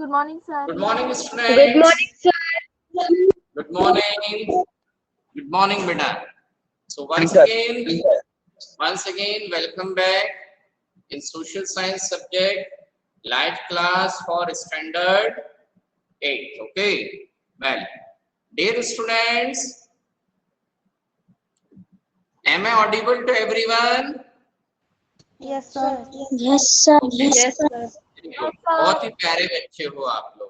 Good morning, sir. Good morning, students. Good morning, sir. Good morning. Good morning, beta. So once again, welcome back in social science subject, live class for standard 8. Okay. Well, dear students, am I audible to everyone? Yes, sir. Yes, sir. Yes, sir. बहुत ही प्यारे बच्चे हो आप लोग।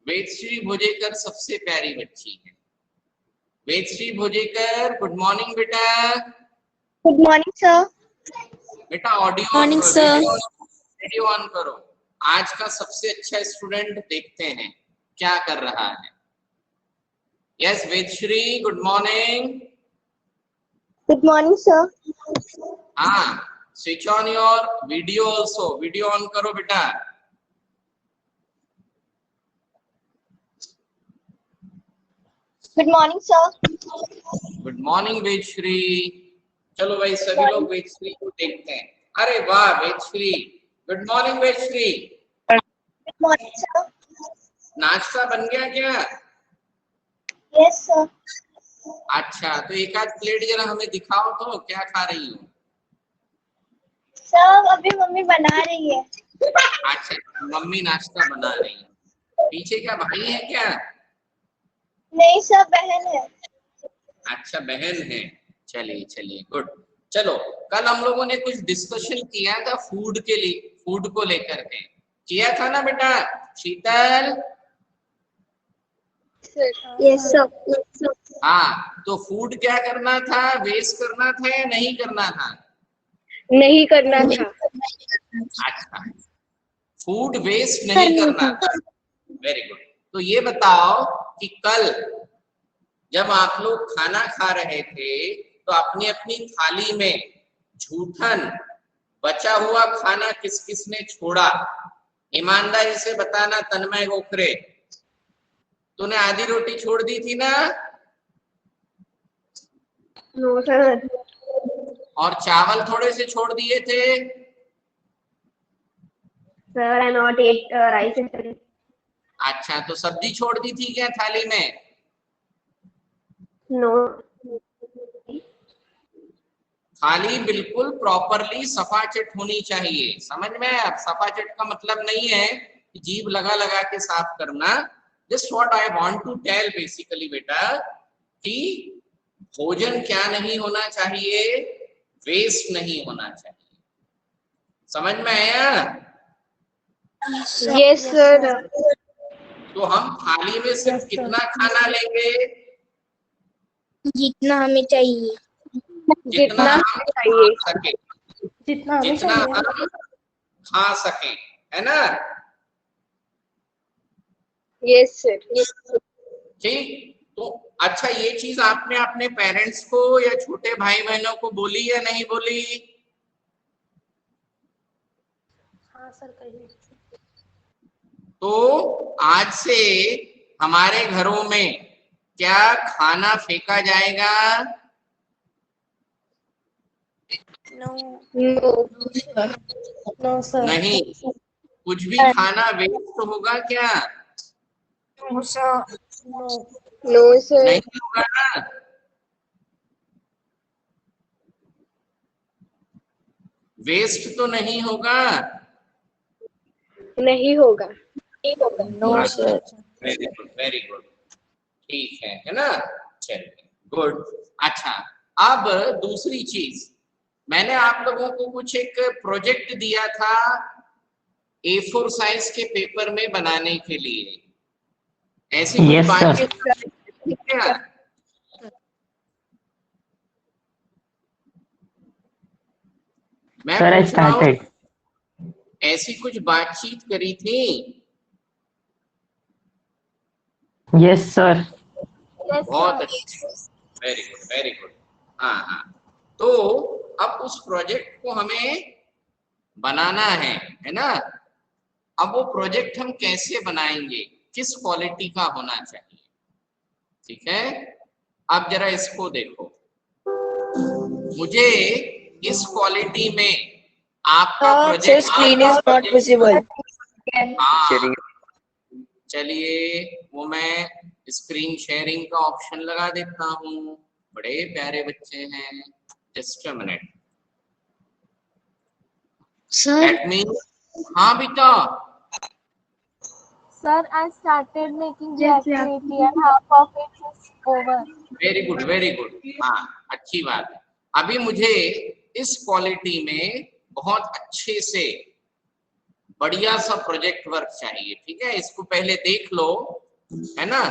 वेदश्री भुजेकर सबसे प्यारी बच्ची है। वेदश्री भुजेकर, गुड मॉर्निंग बेटा। Good morning, sir. बेटा audio Morning, sir. Video on करो। आज का सबसे अच्छा स्टूडेंट देखते हैं क्या कर रहा है। Yes Vedashree, good morning. Good morning, sir. हाँ, switch on your video also. Video on करो बेटा। Good morning, sir. Good morning Vedashree. चलो भाई सभी लोग वेदश्री को देखते हैं। अरे वाह Vedashree, good morning Vedashree. Good morning, sir. नाश्ता बन गया क्या? Yes, sir. अच्छा, तो एक आध प्लेट जरा हमें दिखाओ तो क्या खा रही हो? सर अभी मम्मी बना रही है। अच्छा, मम्मी नाश्ता बना रही है। पीछे क्या भाई है क्या? नहीं सर, बहन है। अच्छा बहन है। चलिए चलिए गुड। चलो, कल हम लोगों ने कुछ डिस्कशन किया था फूड के लिए, फूड को लेकर के किया था ना बेटा शीतल? Yes, sir. हाँ, तो फूड क्या करना था, वेस्ट करना था या नहीं करना था? नहीं करना था। अच्छा, फूड वेस्ट नहीं करना था। Very good. तो ये बताओ कि कल जब आप लोग खाना खा रहे थे तो अपनी अपनी थाली में झूठन बचा हुआ खाना किस किस ने छोड़ा? ईमानदारी से बताना। तन्मय गोखरे, तूने आधी रोटी छोड़ दी थी ना? No sir. और चावल थोड़े से छोड़ दिए थे? Sir I not ate rice. अच्छा, तो सब्जी छोड़ दी थी क्या थाली में? नो। थाली बिल्कुल प्रॉपरली सफाचट होनी चाहिए। समझ में आया? सफाचट का मतलब नहीं है कि जीभ लगा लगा के साफ करना। Just what I want to tell basically बेटा कि भोजन क्या नहीं होना चाहिए, वेस्ट नहीं होना चाहिए। समझ में आया? Yes sir. तो हम थाली में सिर्फ कितना खाना लेंगे? जितना हमें चाहिए। जितना हम खा सके, जितना जितना हम खा सके, है ना? यस सर। ठीक। तो अच्छा, ये चीज आपने अपने पेरेंट्स को या छोटे भाई बहनों को बोली या नहीं बोली? हाँ सर, कहिए। तो आज से हमारे घरों में क्या खाना फेंका जाएगा? नो। नो। No sir. नहीं। कुछ भी खाना वेस्ट होगा क्या? No sir. No. No sir. नहीं होगा ना? वेस्ट तो नहीं होगा। नहीं होगा। No sir. Very good, very good. ठीक है ना? चलिए गुड। अच्छा, अब दूसरी चीज, मैंने आप लोगों को कुछ एक प्रोजेक्ट दिया था A4 साइज के पेपर में बनाने के लिए। ऐसी कुछ बातचीत क्या? मैं पूछ रहा हूं, ऐसी कुछ बातचीत करी थी? Yes sir. बहुत अच्छे, वेरी गुड वेरी गुड। हाँ हाँ, तो अब उस प्रोजेक्ट को हमें बनाना है ना? अब वो प्रोजेक्ट हम कैसे बनाएंगे, किस क्वालिटी का होना चाहिए? ठीक है, अब जरा इसको देखो। मुझे इस क्वालिटी में आपका project screen is not visible. हाँ, चलिए वो मैं स्क्रीन शेयरिंग का ऑप्शन लगा देता हूँ। बड़े प्यारे बच्चे हैं। Just a minute. Sir. That means, हाँ बेटा। Sir, I started making the Yes, yeah. activity and half of it is over. Very good very good. हाँ अच्छी बात है। अभी मुझे इस क्वालिटी में बहुत अच्छे से बढ़िया सा प्रोजेक्ट वर्क चाहिए। ठीक है, इसको पहले देख लो, है ना।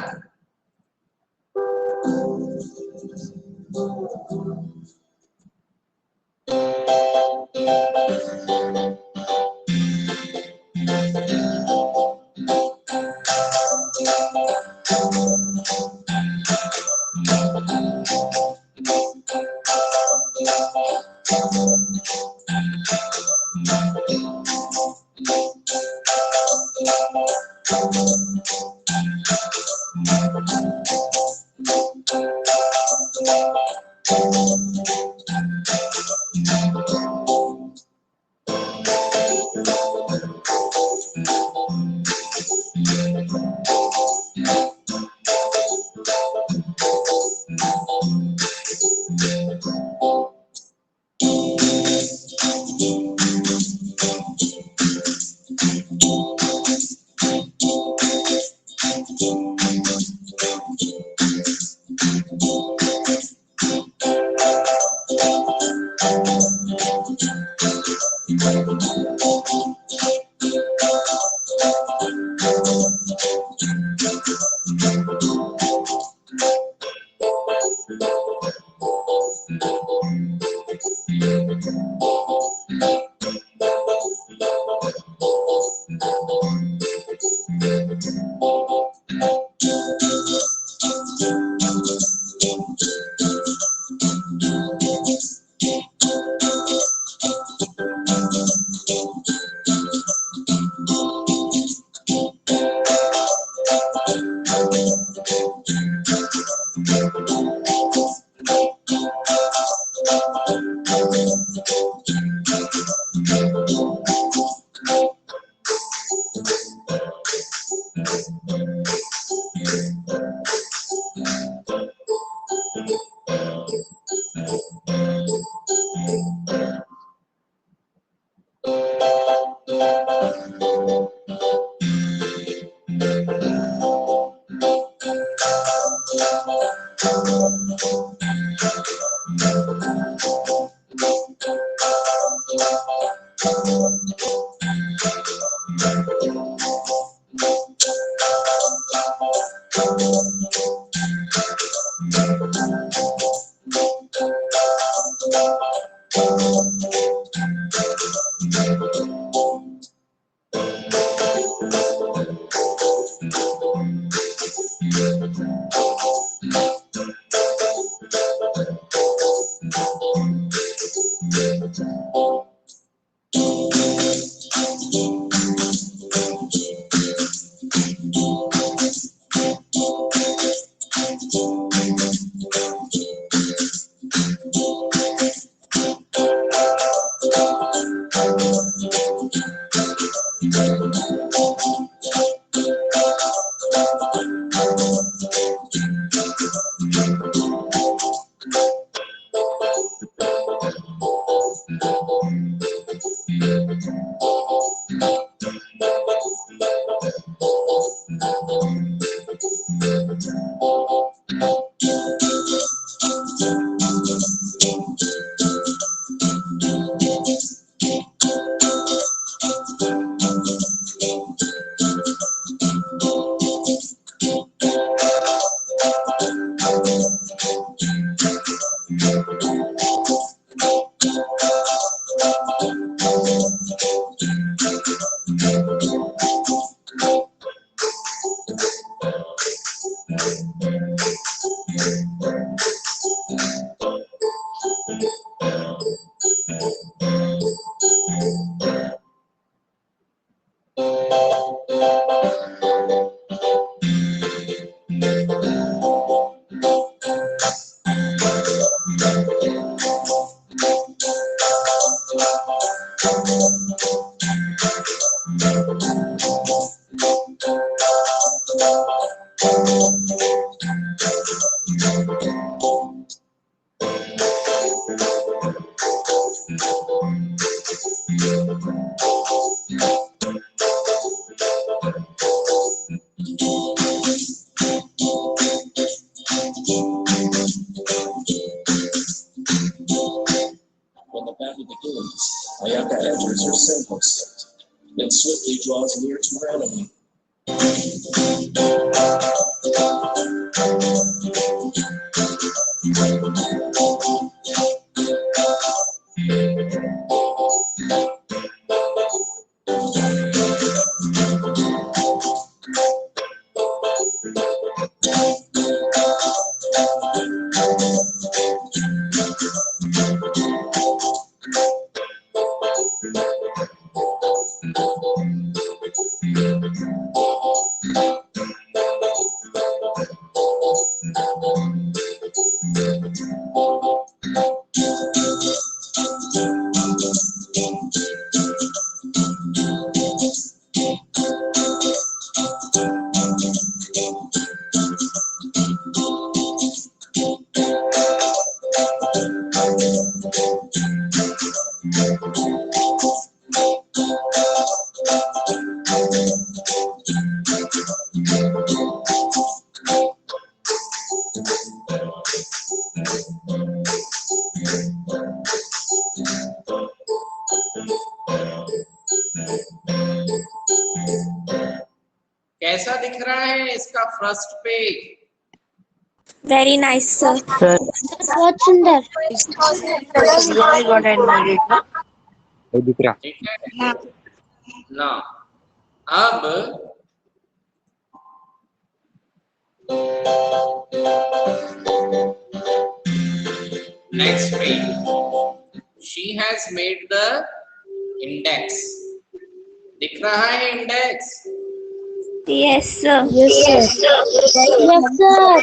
draws near to randomly. कैसा दिख रहा है इसका first page? Very nice sir. Sir, बहुत सुंदर। ठीक है ना। अब next page, she has made the index. दिख रहा है index? Yes sir. Yes sir. Yes sir.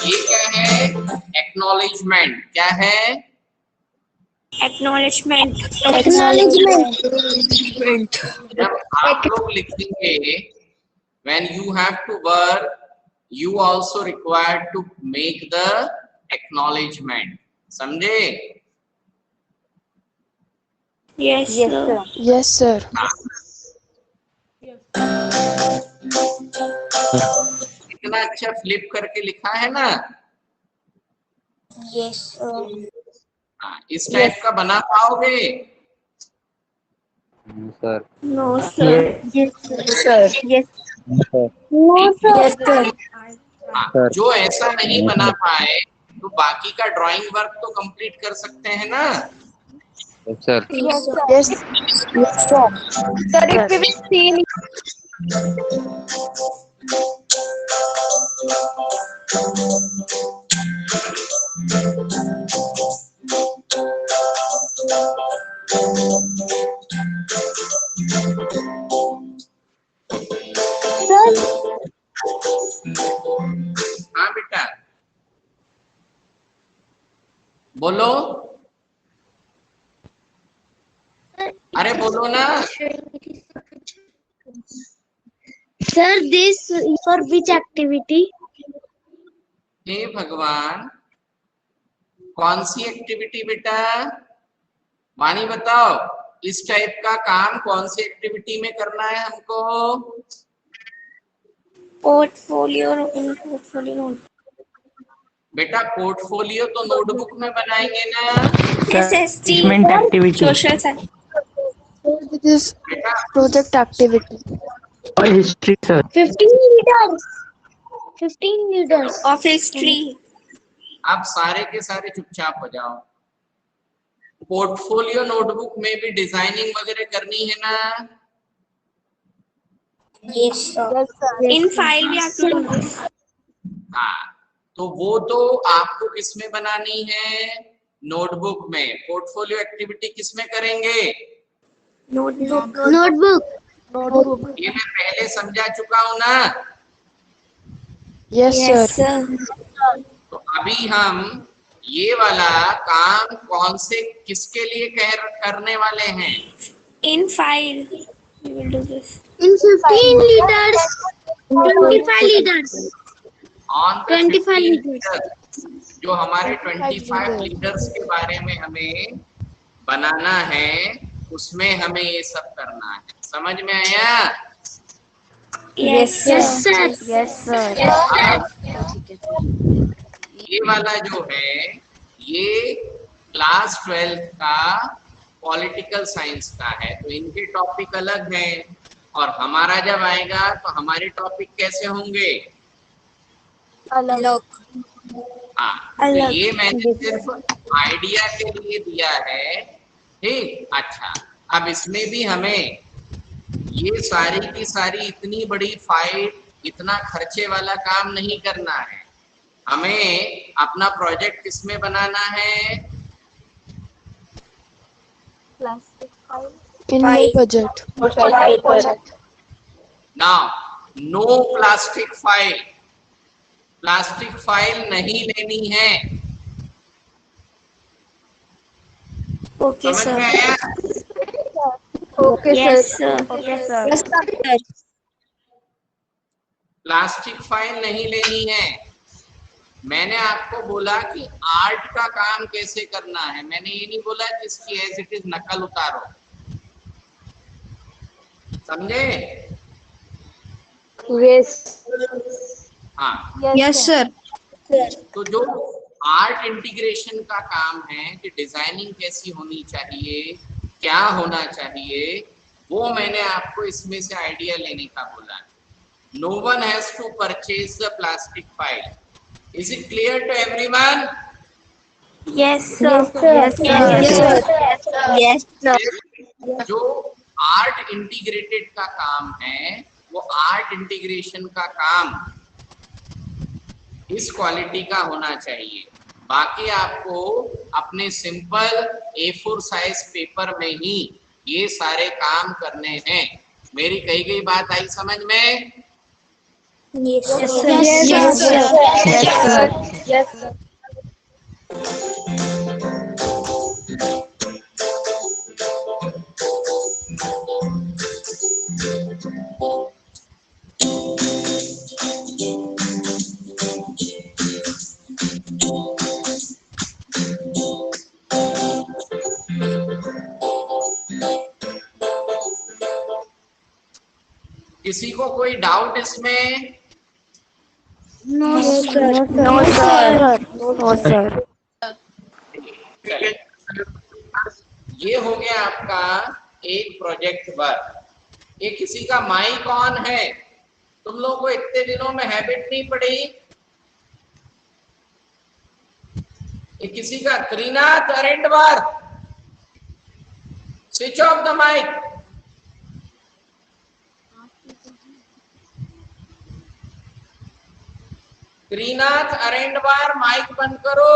ये क्या है? एक्नॉलेजमेंट। क्या है? एक्नॉलेजमेंट। एक्नॉलेजमेंट। जब आप लोग लिखेंगे when you have to work, you also required to make the acknowledgement. समझे? Yes sir. Yes, sir. इतना अच्छा फ्लिप करके लिखा है ना? यस सर। हाँ, इस टाइप का बना पाओगे? Sir no sir. Yes sir. Yes no sir. हाँ, जो ऐसा नहीं बना पाए तो बाकी का ड्राइंग वर्क तो कंप्लीट कर सकते हैं ना? Sir Yes. Yes, sir. Sir, if we will see. हाँ बेटा बोलो। अरे बोलो ना। Sir, this for which activity? हे भगवान, कौन सी एक्टिविटी बेटा? वाणी बताओ, इस टाइप का काम कौन सी एक्टिविटी में करना है हमको? पोर्टफोलियो। बेटा पोर्टफोलियो तो नोटबुक में बनाएंगे ना? assessment activity social science. This is बेटा project activity. or history, sir. 15 leaders. 15 leaders of history. आप सारे के सारे चुपचाप हो जाओ। पोर्टफोलियो नोटबुक में भी डिजाइनिंग वगैरह करनी है ना? Yes, sir. In file we have to do this. हाँ, तो वो तो आपको किसमें बनानी है? नोटबुक में। पोर्टफोलियो एक्टिविटी किसमें करेंगे? Notebook. ये मैं पहले समझा चुका हूँ ना? Yes, Yes, sir. sir. तो अभी हम ये वाला काम कौन से किसके लिए करने वाले हैं? In file we will do this. In 15 leaders. 25 leaders. On 25 leaders. जो हमारे 25 लीडर्स के बारे में हमें बनाना है, उसमें हमें ये सब करना है। समझ में आया? Yes, sir. Yes, sir. ये वाला जो है ये क्लास 12 का पॉलिटिकल साइंस का है, तो इनके टॉपिक अलग हैं, और हमारा जब आएगा तो हमारे टॉपिक कैसे होंगे? अलग। हाँ, तो ये मैंने सिर्फ आइडिया के लिए दिया है, ठीक। अच्छा, अब इसमें भी हमें ये सारी की सारी इतनी बड़ी फाइल, इतना खर्चे वाला काम नहीं करना है। हमें अपना प्रोजेक्ट किसमें बनाना है? Plastic file. In my budget. Now no plastic file, plastic file नहीं लेनी है। ओके समझ सर। में आया? Okay, yes sir. Sir. Yes, sir. Plastic file नहीं लेनी है। मैंने आपको बोला कि आर्ट का काम कैसे करना है, मैंने ये नहीं बोला कि इसकी एज इट इज नकल उतारो, समझे? Yes. हाँ, Yes, sir. तो जो आर्ट इंटीग्रेशन का काम है कि डिजाइनिंग कैसी होनी चाहिए, क्या होना चाहिए, वो मैंने आपको इसमें से आइडिया लेने का बोला। No one has to purchase the plastic file. Is it clear to everyone? Yes sir. Yes sir. जो आर्ट इंटीग्रेटेड का काम है, वो आर्ट इंटीग्रेशन का काम इस क्वालिटी का होना चाहिए। बाकी आपको अपने सिंपल A4 साइज पेपर में ही ये सारे काम करने हैं। मेरी कही गई बात आई समझ में? Yes Yes. किसी को कोई डाउट इसमें? No sir. No, sir. ये हो गया आपका एक प्रोजेक्ट वर्क। ये किसी का माइक ऑन है, तुम लोगों को इतने दिनों में हैबिट नहीं पड़ी? ये किसी का Trinath Arendwar, switch off the mic. Trinath Arendwar, mic बंद करो।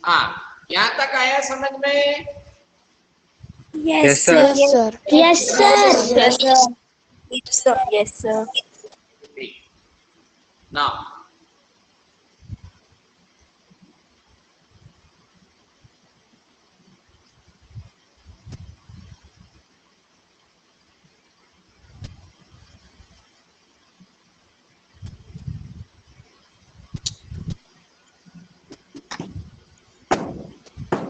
हाँ, यहाँ तक आया समझ में? Yes sir. Sir. Yes, sir. Yes sir. Yes sir. Now,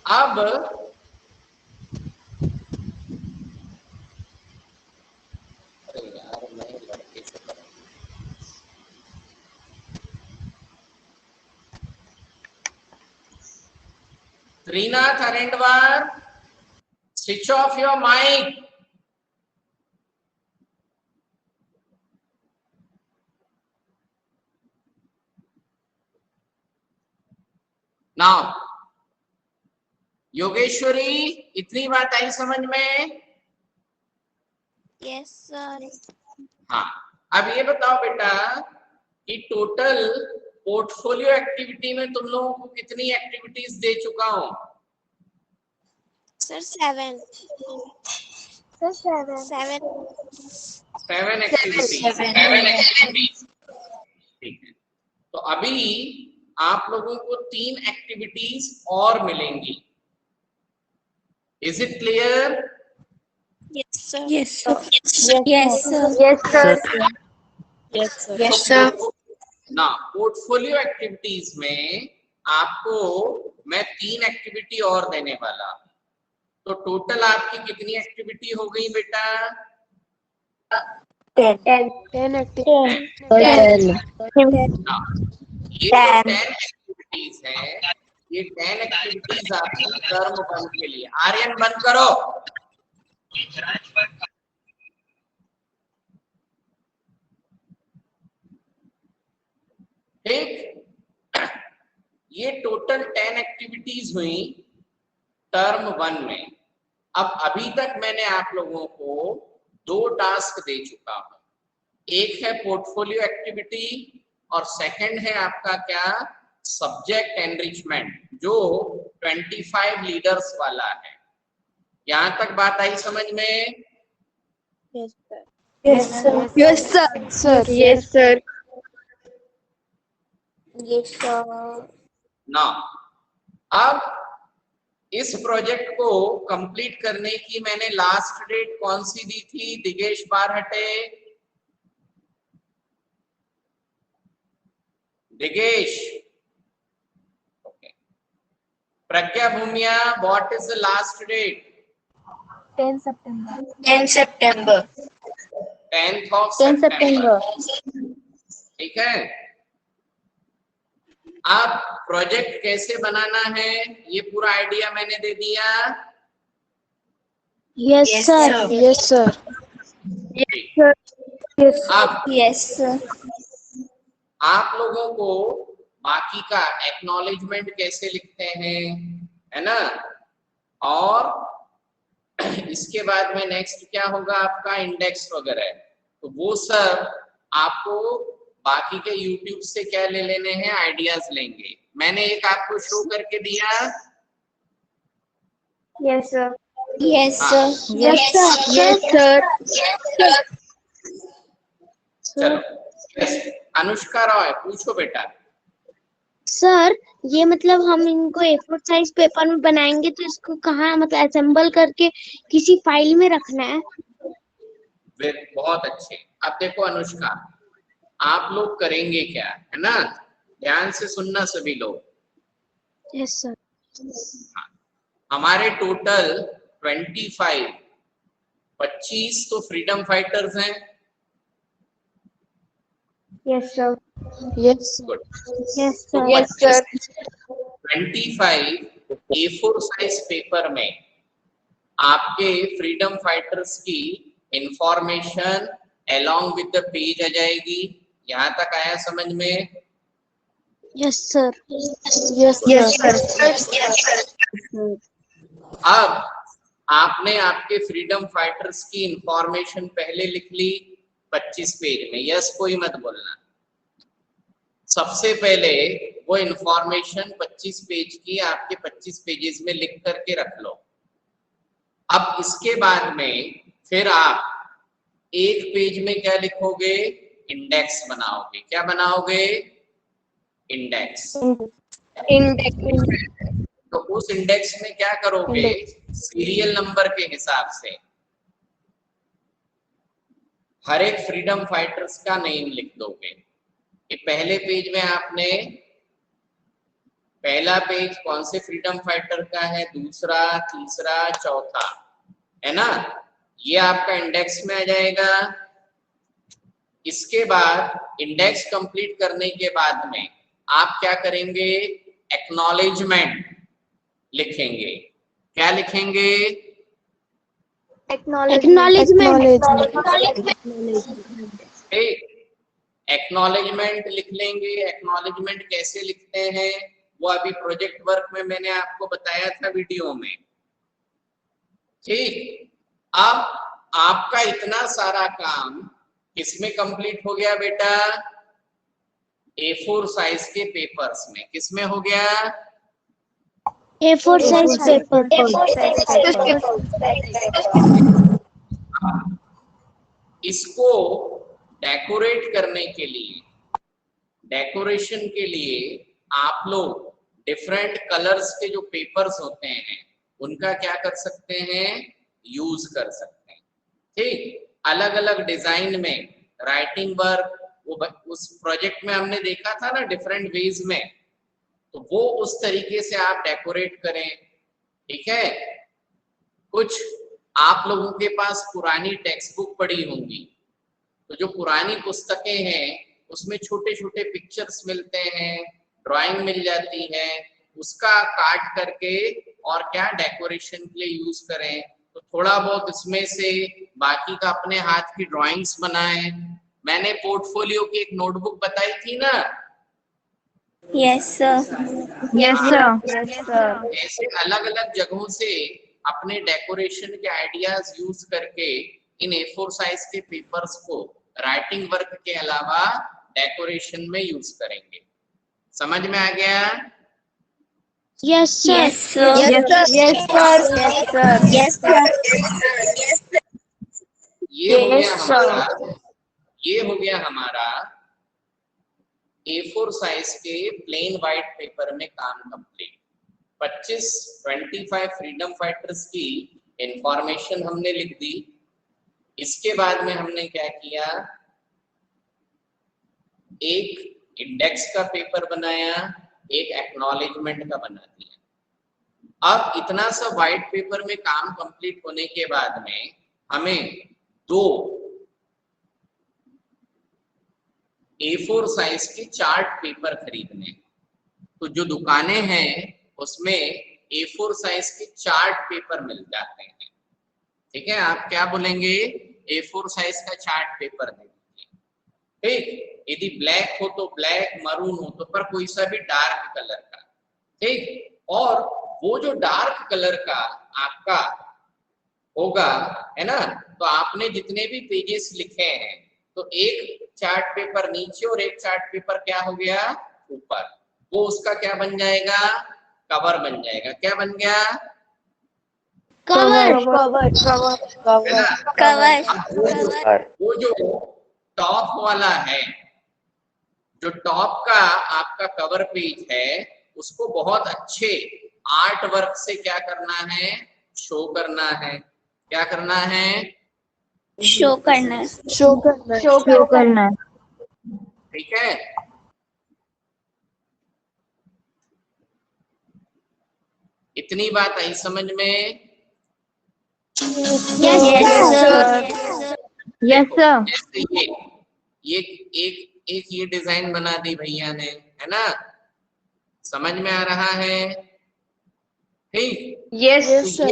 अब Trinath Arendwar, switch off your mic. Now Yogeshwari, इतनी बात आई समझ में? Yes sir. हाँ, अब ये बताओ बेटा कि टोटल पोर्टफोलियो एक्टिविटी में तुम लोगों को कितनी एक्टिविटीज दे चुका हूं? Sir 7 activities. ठीक है, तो अभी आप लोगों को 3 एक्टिविटीज और मिलेंगी। Is it clear? Yes sir. Yes sir. Yes, sir. ना पोर्टफोलियो एक्टिविटीज में आपको मैं 3 एक्टिविटी और देने वाला, तो टोटल आपकी कितनी एक्टिविटी हो गई बेटा? 10 activities. हाँ, ये जो 10 एक्टिविटीज हैं, ये 10 एक्टिविटीज आपकी टर्म 1 के लिए। आर्यन बंद करो। ठीक, ये टोटल 10 एक्टिविटीज हुई टर्म 1 में। अब अभी तक मैंने आप लोगों को 2 टास्क दे चुका हूं। एक है पोर्टफोलियो एक्टिविटी और सेकंड है आपका क्या, सब्जेक्ट एनरिचमेंट, जो 25 लीडर्स वाला है। यहां तक बात आई समझ में? Yes, sir. Yes, sir. Yes, sir. Yes, sir. ना, अब इस प्रोजेक्ट को कंप्लीट करने की मैंने लास्ट डेट कौन सी दी थी? Digesh Barhate, Digesh, Pragya Bhumiya, what is the last date? 10 September. 10 September. 10th of September। ठीक है, अब प्रोजेक्ट कैसे बनाना है ये पूरा आइडिया मैंने दे दिया। Yes, sir. Yes, sir. अब Yes, sir. आप लोगों को बाकी का एक्नॉलेजमेंट कैसे लिखते हैं, है ना, और इसके बाद में नेक्स्ट क्या होगा आपका, इंडेक्स वगैरह, तो वो सब आपको बाकी के YouTube से क्या ले लेने हैं, आइडियाज लेंगे। मैंने एक आपको शो करके दिया। Yes, sir. Yes, sir. Yes, sir. Yes, sir. चलो, अनुष्का रॉय पूछो बेटा। सर, ये मतलब हम इनको A4 साइज पेपर में बनाएंगे तो इसको कहाँ मतलब असेंबल करके किसी फाइल में रखना है? बहुत अच्छे। अब देखो अनुष्का, आप लोग करेंगे क्या, है ना, ध्यान से सुनना सभी लोग। Yes sir. हमारे टोटल 25 तो फ्रीडम फाइटर्स हैं। Yes, sir. Yes good. Yes, तो sir. Yes, sir. 25 A4 size paper में आपके फ्रीडम फाइटर्स की information along with the page आ जाएगी। यहाँ तक आया समझ में? Yes sir. Yes sir. अब आपने आपके फ्रीडम फाइटर्स की इंफॉर्मेशन पहले लिख ली 25 पेज में, यस कोई मत बोलना। सबसे पहले वो इंफॉर्मेशन 25 पेज की आपके 25 पेजेस में लिख करके रख लो। अब इसके बाद में फिर आप एक पेज में क्या लिखोगे, इंडेक्स बनाओगे। क्या बनाओगे? इंडेक्स। तो उस इंडेक्स में क्या करोगे, सीरियल नंबर के हिसाब से हर एक फ्रीडम फाइटर्स का नेम लिख दोगे। कि पहले पेज में आपने, पहला पेज कौन से फ्रीडम फाइटर का है, दूसरा, तीसरा, चौथा, है ना, ये आपका इंडेक्स में आ जाएगा। इसके बाद इंडेक्स कंप्लीट करने के बाद में आप क्या करेंगे, एक्नॉलेजमेंट लिखेंगे। क्या लिखेंगे? एक्नॉलेजमेंट लिख लेंगे। एक्नॉलेजमेंट कैसे लिखते हैं वो अभी प्रोजेक्ट वर्क में मैंने आपको बताया था वीडियो में। ठीक, अब आपका इतना सारा काम किसमें कंप्लीट हो गया बेटा? A4 साइज के पेपर्स में। किसमें हो गया? A4 size paper. इसको डेकोरेट करने के लिए, डेकोरेशन के लिए आप लोग डिफरेंट कलर्स के जो पेपर्स होते हैं उनका क्या कर सकते हैं, यूज कर सकते हैं। ठीक, अलग अलग डिजाइन में राइटिंग वर्क, वो उस प्रोजेक्ट में हमने देखा था ना डिफरेंट वेज में, तो तो वो उस तरीके से आप डेकोरेट करें, ठीक है। कुछ आप लोगों के पास पुरानी टेक्स्ट बुक पड़ी होंगी, तो जो पुरानी पुस्तकें हैं उसमें छोटे छोटे पिक्चर्स मिलते हैं, ड्राइंग मिल जाती है, उसका काट करके और क्या डेकोरेशन के लिए यूज करें। तो थोड़ा बहुत इसमें से, बाकी का अपने हाथ की ड्राइंग्स बनाएं। मैंने पोर्टफोलियो की एक नोटबुक बताई थी ना, Yes, sir. Yes, sir. ऐसे अलग अलग जगहों से अपने डेकोरेशन के आइडियाज यूज करके इन A4 साइज के पेपर्स को राइटिंग वर्क के अलावा डेकोरेशन में यूज करेंगे। समझ में आ गया? Yes, sir. Yes, sir. Yes, sir. Yes, sir. ये हो गया हमारा, ये हो गया हमारा A4 साइज के प्लेन व्हाइट पेपर में काम कंप्लीट। 25 फ्रीडम फाइटर्स की इंफॉर्मेशन हमने लिख दी। इसके बाद में हमने क्या किया, एक इंडेक्स का पेपर बनाया, एक एक्नॉलेजमेंट का बना दिया। अब इतना सा व्हाइट पेपर में काम कंप्लीट होने के बाद में हमें 2 A4 साइज के चार्ट पेपर खरीदने। तो जो दुकानें हैं उसमें A4 साइज के चार्ट पेपर मिल जाते हैं, ठीक है। आप क्या बोलेंगे, A4 साइज का चार्ट पेपर दे दीजिए, ठीक। यदि ब्लैक हो तो ब्लैक, मरून हो तो पर कोई सा भी डार्क कलर का, ठीक। और वो जो डार्क कलर का आपका होगा, है ना, तो आपने जितने भी पेजेस लिखे हैं, तो एक चार्ट पेपर नीचे और एक चार्ट पेपर क्या हो गया ऊपर, वो उसका क्या बन जाएगा, कवर बन जाएगा। क्या बन गया, Cover. है ना। Cover. अब वो जो टॉप वाला है, जो टॉप का आपका कवर पेज है, उसको बहुत अच्छे आर्ट वर्क से क्या करना है, शो करना है। क्या करना है, Show करना। Show करना। ठीक है। इतनी बात आई समझ में? Yes, sir. Yes, sir. जैसे ये एक ये डिजाइन बना दी भैया ने, है ना, समझ में आ रहा है, ठीक। Yes, तो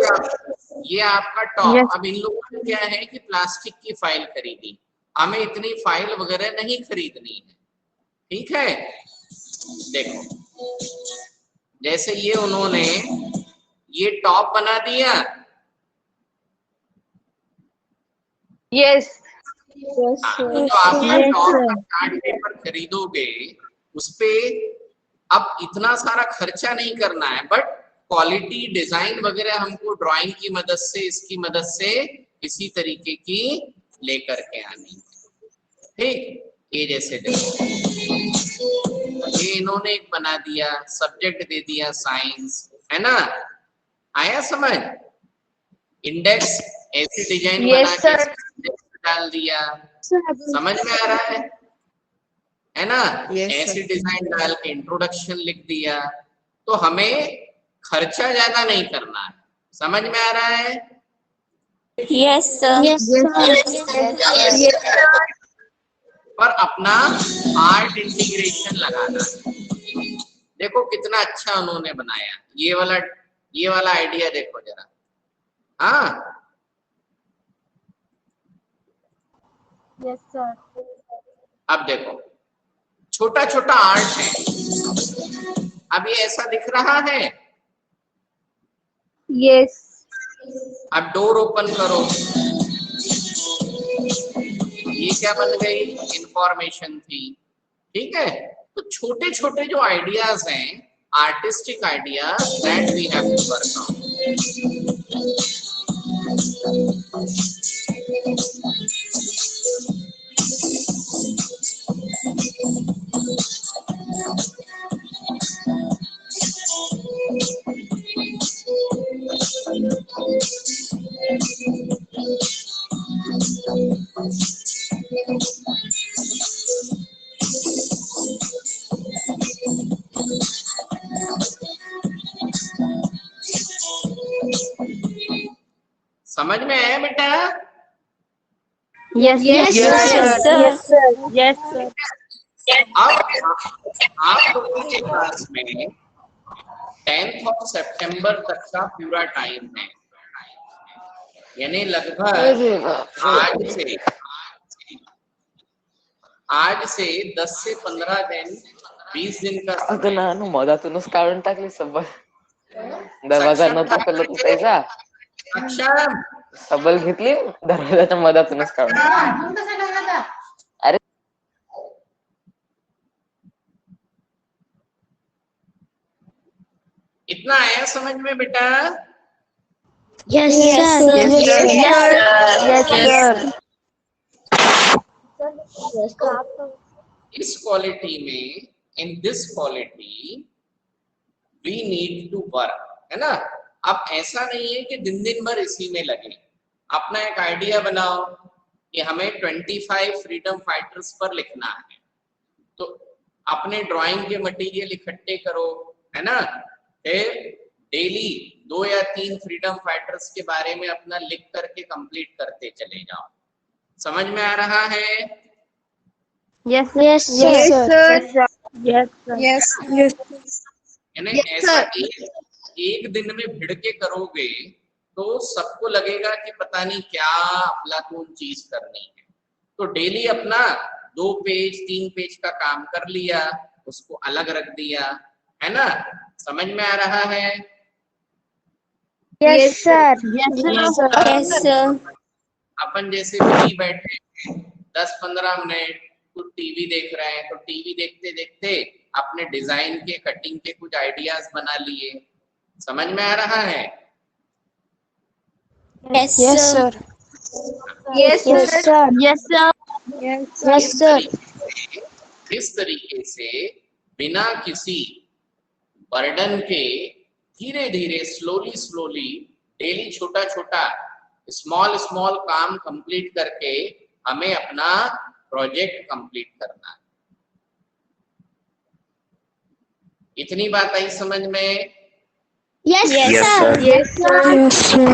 ये आपका टॉप। Yes. अब इन लोगों ने क्या है कि प्लास्टिक की फाइल खरीदी, हमें इतनी फाइल वगैरह नहीं खरीदनी है, ठीक है। देखो जैसे ये उन्होंने ये टॉप बना दिया, Yes. तो आपका Yes, टॉप sir. का चार्ट पेपर खरीदोगे, उसपे अब इतना सारा खर्चा नहीं करना है, बट क्वालिटी डिजाइन वगैरह हमको ड्राइंग की मदद से, इसकी मदद से इसी तरीके की लेकर के आनी, ठीक। ये जैसे देखो, ये इन्होंने एक बना दिया, सब्जेक्ट दे दिया साइंस, है ना, आया समझ। इंडेक्स ऐसी डिजाइन Yes, बना के sir. डाल दिया, समझ में आ रहा है ना। Yes, sir. ऐसी डिजाइन डाल के इंट्रोडक्शन लिख दिया, तो हमें खर्चा ज्यादा नहीं करना है। समझ में आ रहा है? Yes, sir. Yes, sir. पर अपना आर्ट इंटीग्रेशन लगाना है। देखो कितना अच्छा उन्होंने बनाया, ये वाला आइडिया देखो जरा। हाँ, Yes, sir. अब देखो छोटा छोटा आर्ट है। अब ये ऐसा दिख रहा है। Yes. अब डोर ओपन करो, ये क्या बन गई, इंफॉर्मेशन थी, ठीक है। तो छोटे छोटे जो आइडियाज हैं, artistic ideas, that we have to work on. समझ में आया बेटा? Yes, Yes, yes, sir. Yes, sir. अब आप लोगों के पास में 10th सितंबर तक का पूरा टाइम है, यानी लगभग आज से 10 से 15 दिन 20 दिन का अगं ना मधातूनच काढून टाकली सबल दरवाजा नव्हता पेलो तू त्याचा अक्षर सबल घेतली दरवाजाच्या मधातूनच काढून अरे इतना आया समझ में बेटा? Yes, sir. Yes, sir. इस क्वालिटी में, in this quality we need to work, है ना? अब ऐसा नहीं है कि दिन दिन भर इसी में लगे। अपना एक आइडिया बनाओ कि हमें 25 फ्रीडम फाइटर्स पर लिखना है, तो अपने ड्राइंग के मटेरियल इकट्ठे करो, है ना? फिर डेली 2 या 3 फ्रीडम फाइटर्स के बारे में अपना लिख करके कंप्लीट करते चले जाओ। समझ में आ रहा है? Yes, Yes, sir. Yes, यानी ऐसा एक दिन में भिड़ के करोगे तो सबको लगेगा कि पता नहीं क्या अफलातून चीज करनी है। तो डेली अपना 2 पेज 3 पेज का काम कर लिया, उसको अलग रख दिया, है ना? समझ में आ रहा है? Yes, sir. Yes, sir. अपन जैसे फ्री बैठे 10-15 मिनट कुछ टीवी देख रहे हैं, तो टीवी देखते देखते अपने डिजाइन के कटिंग के कुछ आइडियाज बना लिए। समझ में आ रहा है? Yes, sir. Yes, sir. Yes, sir. इस तरीके से बिना किसी बर्डन के धीरे धीरे स्लोली डेली छोटा छोटा स्मॉल काम कंप्लीट करके हमें अपना प्रोजेक्ट कंप्लीट करना है। इतनी बात आई समझ में? Yes, Yes, sir. sir.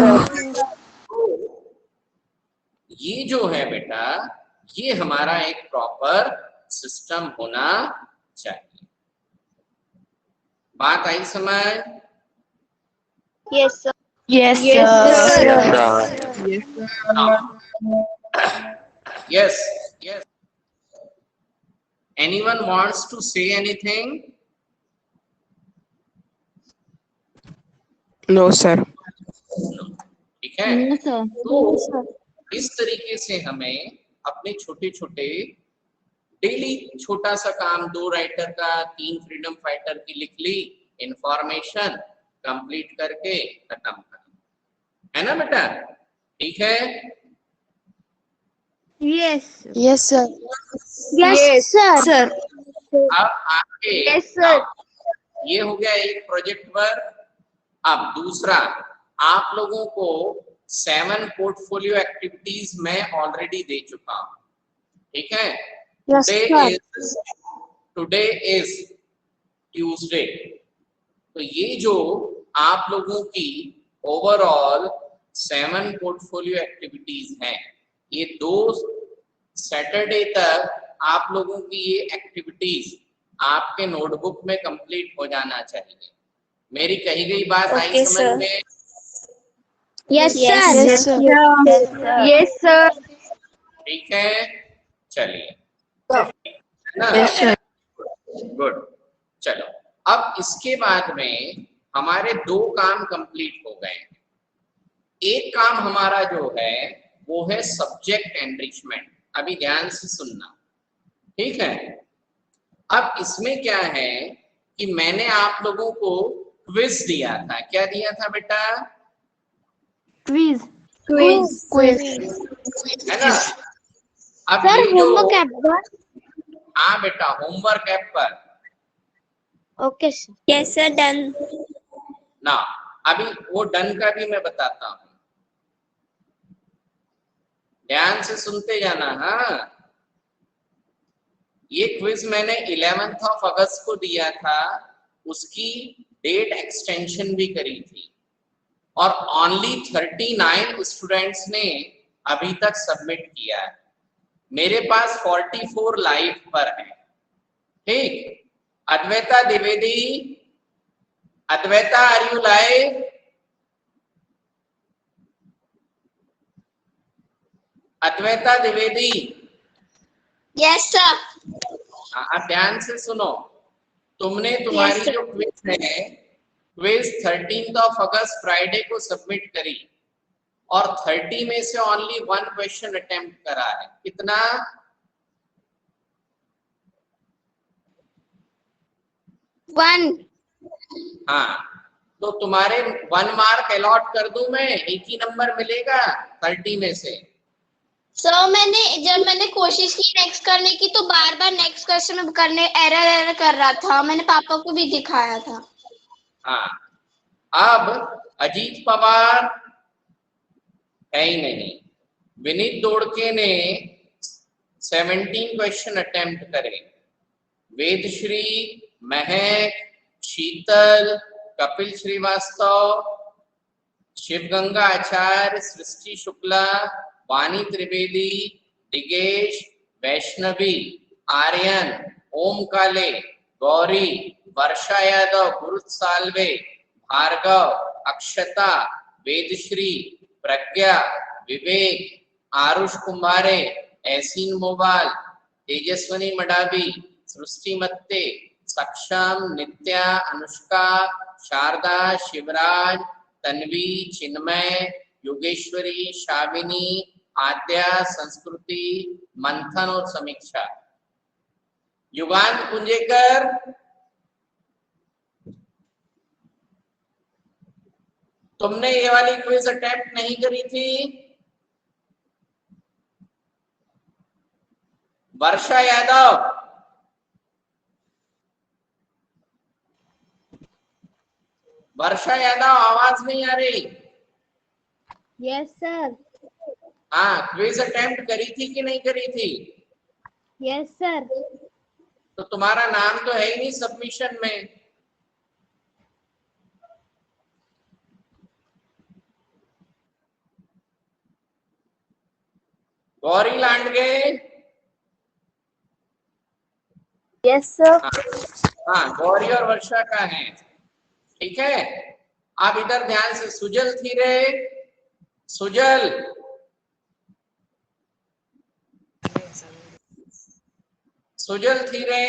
ये जो है बेटा, ये हमारा एक प्रॉपर सिस्टम होना चाहिए। बात आई समझ? Yes, sir. yes, Yes. Anyone wants to say anything? No, sir. ठीक है? तो इस तरीके से हमें अपने छोटे छोटे डेली छोटा सा काम 2 राइटर का 3 फ्रीडम फाइटर की लिख ली, इंफॉर्मेशन कंप्लीट करके खत्म करना, है ना बेटा? ठीक है? yes, Yes, sir. Yes, sir. अब आपके Yes, sir. ये हो गया एक प्रोजेक्ट वर्क। अब दूसरा, आप लोगों को 7 पोर्टफोलियो एक्टिविटीज मैं ऑलरेडी दे चुका हूं, ठीक है? Yes, sir. Today is Tuesday. तो ये जो आप लोगों की ओवरऑल 7 पोर्टफोलियो एक्टिविटीज हैं, ये 2 सैटरडे तक आप लोगों की ये एक्टिविटीज आपके नोटबुक में कंप्लीट हो जाना चाहिए। मेरी कही गई बात आई Okay, समझ sir. में? Yes, Yes, sir. yes, sir. ठीक है, चलिए। गुड। चलो, अब इसके बाद में हमारे 2 काम कंप्लीट हो गए हैं। एक काम हमारा जो है वो है सब्जेक्ट एनरिचमेंट। अभी ध्यान से सुनना, ठीक है? अब इसमें क्या है कि मैंने आप लोगों को क्विज दिया था। क्या दिया था बेटा? Quiz. है ना? अब Sir, ये जो homework app पर. हाँ बेटा, होमवर्क ऐप पर Okay, sir. Yes, sir. Done. ना, अभी वो डन का भी मैं बताता हूँ, ध्यान से सुनते जाना। हाँ, ये क्विज मैंने 11th अगस्त को दिया था, उसकी डेट एक्सटेंशन भी करी थी। और ओनली 39 स्टूडेंट्स ने अभी तक सबमिट किया है। मेरे पास 44 लाइव पर है। ठीक, Advaita Dwivedi, Advaita are you live? Advaita Dwivedi, yes sir. आप ध्यान से सुनो। तुमने तुम्हारी Yes, sir. जो क्विज है, क्विज 13 अगस्त फ्राइडे को सबमिट करी और 30 में से ओनली 1 क्वेश्चन अटेम्प्ट करा है। कितना? 1। हाँ, तो तुम्हारे 1 मार्क अलॉट कर दूं मैं, एक ही नंबर मिलेगा 30 में से। सर जब मैंने कोशिश की नेक्स्ट करने की तो बार बार नेक्स्ट क्वेश्चन करने एरर कर रहा था। मैंने पापा को भी दिखाया था। हाँ, अब अजीत पवार है ही नहीं, विनीत दोड़के ने 17 क्वेश्चन अटेम्प्ट करे, वेदश्री, महक, शीतल, कपिल श्रीवास्तव, शिवगंगा आचार्य, सृष्टि शुक्ला, वानी त्रिवेदी, दिगेश, वैष्णवी, आर्यन, ओम काले, गौरी, वर्षा यादव, गुरुत सालवे, भार्गव, अक्षता, वेदश्री, प्रज्ञा, विवेक, आरुष कुमारे, एसीन मोबाल, तेजस्वनी मडावी, सृष्टि मत्ते, सक्षम, नित्या, अनुष्का, शारदा, शिवराज, तन्वी, चिन्मय, योगेश्वरी, शाविनी, आद्या, संस्कृति, मंथन और समीक्षा। युगांत कुंजेकर, तुमने ये वाली क्विज अटेम्प्ट नहीं करी थी? वर्षा यादव, वर्षा यादव आवाज नहीं आ रही। Yes sir. हाँ, क्विज अटेम्प्ट करी थी कि नहीं करी थी? Yes sir. तो तुम्हारा नाम तो है ही नहीं सबमिशन में। Gauri Landge, yes sir. हाँ, गौरी और वर्षा का है। ठीक है, आप इधर ध्यान से। सुजल थीरे, सुजल, सुजल थीरे,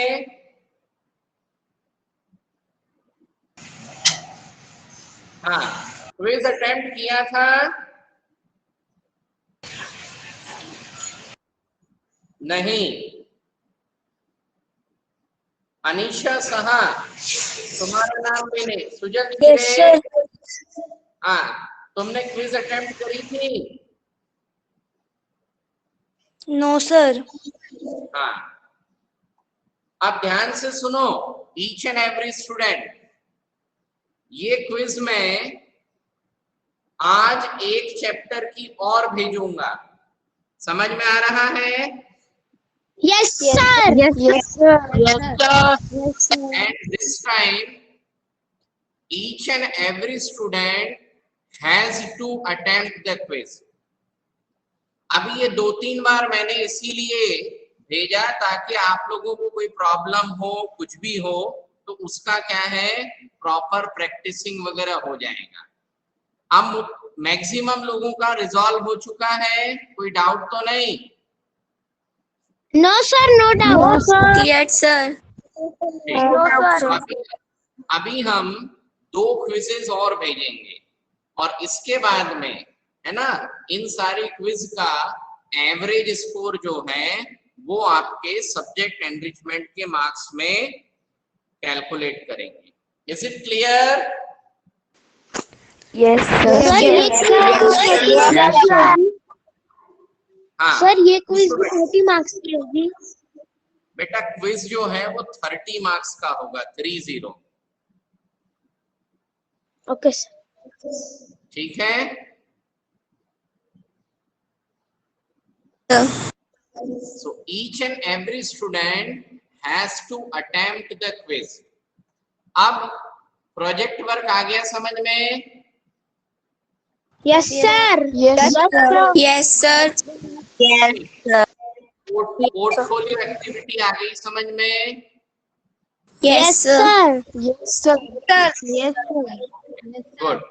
हाँ, क्विज अटेम्प्ट किया था? नहीं। अनीशा सहा, तुम्हारा नाम भी नहीं। सुजल थीरे, हाँ, तुमने क्विज अटेम्प्ट करी थी? No sir. हाँ, अब ध्यान से सुनो ईच एंड एवरी स्टूडेंट। ये क्विज में आज एक चैप्टर की और भेजूंगा, समझ में आ रहा है? Yes sir. Yes sir. And this time each and every student has to attempt the quiz. अभी ये 2-3 बार मैंने इसीलिए भेजा ताकि आप लोगों को कोई प्रॉब्लम हो, कुछ भी हो तो उसका क्या है, प्रॉपर प्रैक्टिसिंग वगैरह हो जाएगा। अब मैक्सिमम लोगों का रिजॉल्व हो चुका है, कोई डाउट तो नहीं? No sir, no doubt. Yes sir. अभी हम 2 क्विजेस और भेजेंगे और इसके बाद में, है ना, इन सारी क्विज का एवरेज स्कोर जो है वो आपके सब्जेक्ट एनरिचमेंट के मार्क्स में कैलकुलेट करेंगे। Is it clear? यस हाँ सर ये क्विज 40 मार्क्स की होगी। बेटा, क्विज जो है वो 30 मार्क्स का होगा, 30। Okay sir. ठीक है। So each and every student has to attempt the quiz. अब प्रोजेक्ट वर्क आ गया समझ में? Yes sir. Yes sir. Portfolio activity आ गई समझ में? Yes sir. Yes, sir. Yes sir. Good.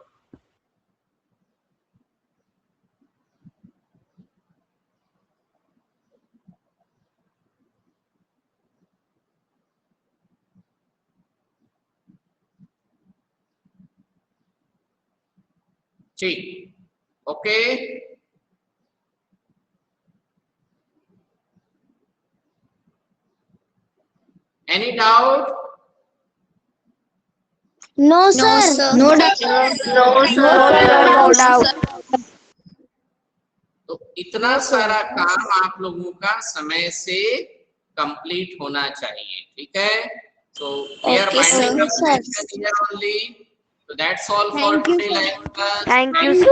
ठीक, okay. Any doubt? No sir. No doubt. No doubt. तो इतना सारा काम आप लोगों का समय से कंप्लीट होना चाहिए, ठीक है? So we are Okay, winding sir. up the session here only. So that's all for today, like Thank you, sir.